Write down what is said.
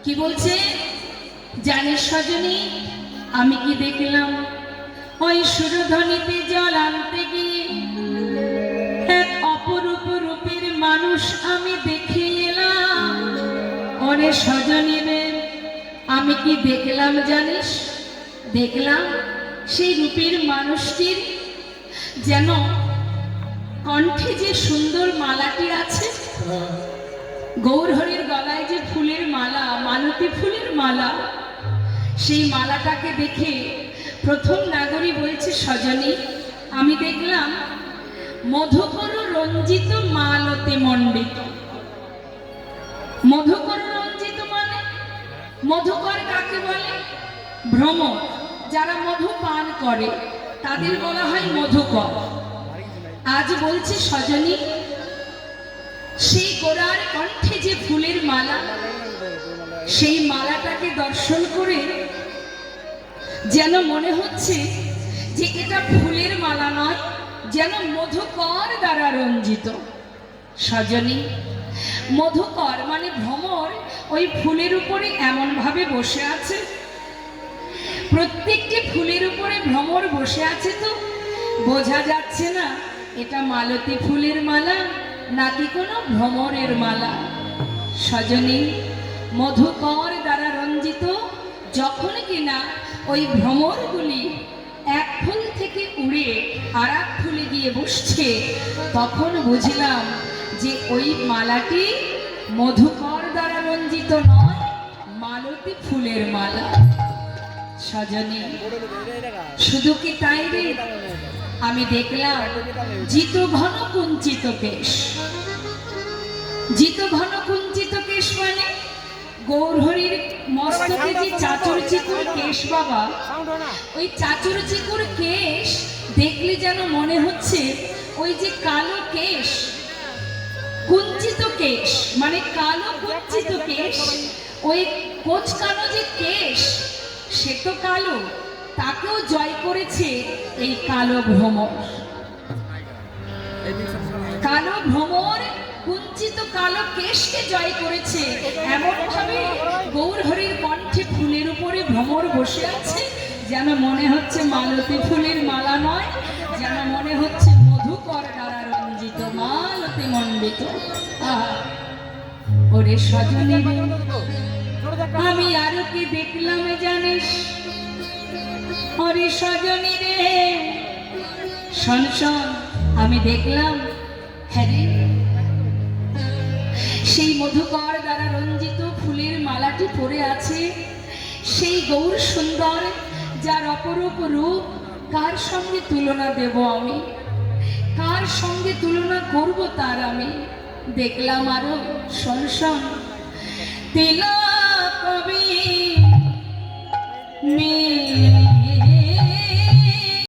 কি বলছে জানিস সজনী, আমি কি দেখলাম ওই সুরধ্বনিতে জল আনতে গিয়ে এক অপরূপ রূপের মানুষ আমি দেখে এলাম। ওরে সজনী রে, আমি কি দেখলাম জানিস? দেখলাম সেই রূপের মানুষটির যেন কণ্ঠে যে সুন্দর মালাটি আছে, গৌরহরির গলায় যে ফুলের মালা, মালতী ফুলের মালা, সেই মালাটাকে দেখে প্রথম নাগরী বলছে সজনী, আমি দেখলাম মধুকর রঞ্জিত মালতে মণ্ডিত। মধুকর রঞ্জিত মানে মধুকর কাকে বলে? ভ্রমর, যারা মধু পান করে তাদের বলা হয় মধুকর। আজ বলছে সজনী, সেই গোরার কণ্ঠে যে ফুলের মালা, সেই মালাটাকে দর্শন করে যেন মনে হচ্ছে যে এটা ফুলের মালা নয়, যেন মধুকর দ্বারা রঞ্জিত। সজনী, মধুকর মানে ভ্রমর ওই ফুলের উপরে এমন ভাবে বসে আছে, প্রত্যেকটি ফুলের উপরে ভ্রমর বসে আছে, তো বোঝা যাচ্ছে না এটা মালতী ফুলের মালা নাকি কোনো ভ্রমরের মালা। সজনী, মধুকর দ্বারা রঞ্জিত যখন কিনা ওই ভ্রমরগুলি এক ফুল থেকে উড়ে আর এক ফুলে গিয়ে বসছে, তখন বুঝলাম যে ওই মালাটি মধুকর দ্বারা রঞ্জিত নয়, মালতী ফুলের মালা। সজনী, শুধু কি তাই রে, আমি দেখলাম জিত ঘন কুঞ্চিত কেশ। জিত ঘন কুঞ্চিত কেশ মানে গৌরহরির মস্তকে যে চাচর চিকুর কেশ বাবা, ওই চাচর চিকুর কেশ দেখলে যেন মনে হচ্ছে ওই যে কালো কেশ, কুঞ্চিত কেশ মানে কালো কুঞ্চিত কেশ, ওই কোচকানো যে কেশ সে তো কালো, তাকেও জয় করেছে এই কালো ভ্রমর। কালো ভ্রমর কুঞ্চিত কালো কেশকে জয় করেছে, এমন ভাবে গৌরহরির কণ্ঠে ফুলের উপরে ভ্রমর বসে আছে, যেন মনে হচ্ছে মালতী ফুলের মালা নয়, যেন মনে হচ্ছে মধুকর দ্বারা রঞ্জিত মালতী মণ্ডিত। ওরে সজনী, আমি আরো কি দেখলাম জানিস? ওরে সজনী রে, শোন শোন, আমি দেখলাম, হ্যাঁ রে, সেই মধুকর দ্বারা রঞ্জিত ফুলের মালাটি পরে আছে সেই গৌর সুন্দর, যার অপরূপ রূপ কার সঙ্গে তুলনা দেব আমি, কার সঙ্গে তুলনা করব তার আমি দেখলাম। আরো শোন শোন, তিলক